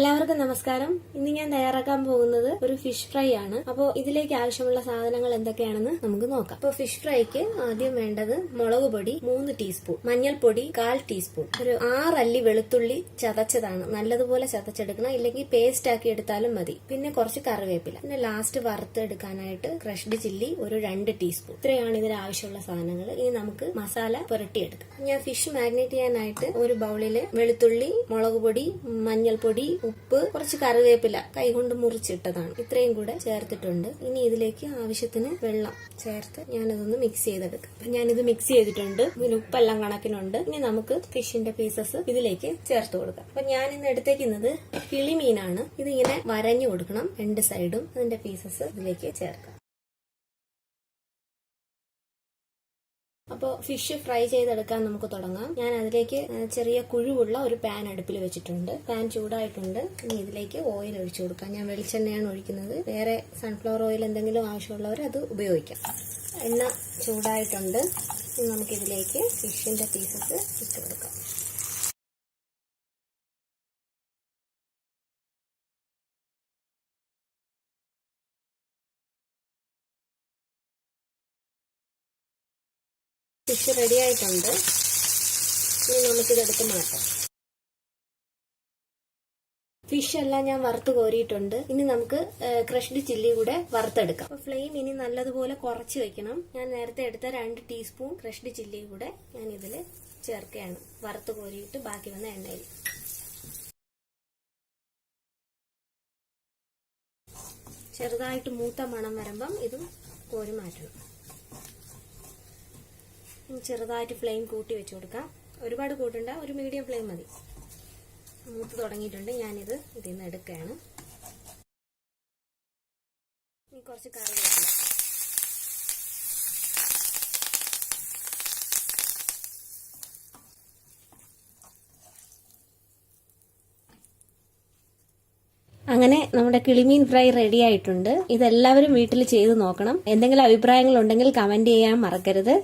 എല്ലാവർക്കും നമസ്കാരം. ഇന്ന് ഞാൻ തയ്യാറാക്കാൻ പോകുന്നത് ഒരു ഫിഷ് ഫ്രൈ ആണ്. അപ്പോൾ ഇതിലേക്ക് ആവശ്യമുള്ള സാധനങ്ങൾ എന്തൊക്കെയാണെന്ന് നമുക്ക് നോക്കാം. അപ്പോൾ ഫിഷ് ഫ്രൈക്ക് ആദ്യം വേണ്ടത് മുളക് പൊടി 3 ടീസ്പൂൺ, മഞ്ഞൾപ്പൊടി 1/4 ടീസ്പൂൺ, ഒരു 6 അല്ലി വെളുത്തുള്ളി ചതച്ചതാണ്, നല്ലതുപോലെ ചതച്ചെടുക്കണം, ഇല്ലെങ്കിൽ പേസ്റ്റ് ആക്കി എടുത്താലും മതി. പിന്നെ കുറച്ച് കറിവേപ്പില, പിന്നെ ലാസ്റ്റ് വറുത്തെടുക്കാനായിട്ട് ക്രഷ്ഡ് ചില്ലി ഒരു 2 ടീസ്പൂൺ. ഇത്രയാണ് ഇതിന് ആവശ്യമുള്ള സാധനങ്ങൾ. ഇനി നമുക്ക് മസാല പുരട്ടിയെടുക്കാം. ഞാൻ ഫിഷ് മാരിനേറ്റ് ചെയ്യാനായിട്ട് ഒരു ബൗളില് വെളുത്തുള്ളി, മുളക് പൊടി, മഞ്ഞൾപ്പൊടി, ഉപ്പ്, കുറച്ച് കറിവേപ്പില കൈകൊണ്ട് മുറിച്ചിട്ടതാണ്, ഇത്രയും കൂടെ ചേർത്തിട്ടുണ്ട്. ഇനി ഇതിലേക്ക് ആവശ്യത്തിന് വെള്ളം ചേർത്ത് ഞാനിതൊന്ന് മിക്സ് ചെയ്തെടുക്കാം. ഞാനിത് മിക്സ് ചെയ്തിട്ടുണ്ട്. ഇതിന് ഉപ്പെല്ലാം കണക്കിനുണ്ട്. ഇനി നമുക്ക് ഫിഷിന്റെ പീസസ് ഇതിലേക്ക് ചേർത്ത് കൊടുക്കാം. അപ്പൊ ഞാൻ ഇന്ന് എടുത്തേക്കുന്നത് കിളിമീനാണ്. ഇതിങ്ങനെ വരഞ്ഞു കൊടുക്കണം 2 സൈഡും. അതിന്റെ പീസസ് ഇതിലേക്ക് ചേർക്കാം. അപ്പോൾ ഫിഷ് ഫ്രൈ ചെയ്തെടുക്കാൻ നമുക്ക് തുടങ്ങാം. ഞാൻ അതിലേക്ക് ചെറിയ കുഴിവുള്ള ഒരു പാൻ അടുപ്പിൽ വെച്ചിട്ടുണ്ട്. പാൻ ചൂടായിട്ടുണ്ട്. ഇനി ഇതിലേക്ക് ഓയിൽ ഒഴിച്ചു കൊടുക്കാം. ഞാൻ വെളിച്ചെണ്ണയാണ് ഒഴിക്കുന്നത്. വേറെ സൺഫ്ലവർ ഓയിൽ എന്തെങ്കിലും ആവശ്യമുള്ളവർ അത് ഉപയോഗിക്കാം. എണ്ണ ചൂടായിട്ടുണ്ട്. ഇനി നമുക്കിതിലേക്ക് ഫിഷിന്റെ പീസസ് ഇട്ട് കൊടുക്കാം. ഫിഷ് റെഡി ആയിട്ടുണ്ട്. ഇനി നമുക്കിതെടുത്ത് മാറ്റാം. ഫിഷ് എല്ലാം ഞാൻ വറുത്ത് കോരിയിട്ടുണ്ട്. ഇനി നമുക്ക് ക്രഷ്ഡ് ചില്ലി കൂടെ വറുത്തെടുക്കാം. അപ്പൊ ഫ്ലെയിം ഇനി നല്ലതുപോലെ കുറച്ച് വെക്കണം. ഞാൻ നേരത്തെ എടുത്ത 2 ടീസ്പൂൺ ക്രഷ്ഡ് ചില്ലി കൂടെ ഞാൻ ഇതിൽ ചേർക്കുകയാണ്, വറുത്ത് കോരിയിട്ട് ബാക്കി വന്ന എണ്ണയിൽ. ചെറുതായിട്ട് മൂത്ത മണം വരുമ്പം ഇതും കോരി മാറ്റണം. ചെറുതായിട്ട് ഫ്ലെയിം കൂട്ടി വെച്ച് കൊടുക്കാം. ഒരുപാട് കൂട്ടണ്ട, ഒരു മീഡിയം ഫ്ലെയിം മതി. മൂത്ത് തുടങ്ങിയിട്ടുണ്ട്. ഞാനിത് ഇതിൽ നിന്ന് എടുക്കുകയാണ്. ഇനി കുറച്ച് കറിവേപ്പില, അങ്ങനെ നമ്മുടെ കിളിമീൻ ഫ്രൈ റെഡി ആയിട്ടുണ്ട്. ഇതെല്ലാവരും വീട്ടിൽ ചെയ്ത് നോക്കണം. എന്തെങ്കിലും അഭിപ്രായങ്ങൾ ഉണ്ടെങ്കിൽ കമന്റ് ചെയ്യാൻ മറക്കരുത്.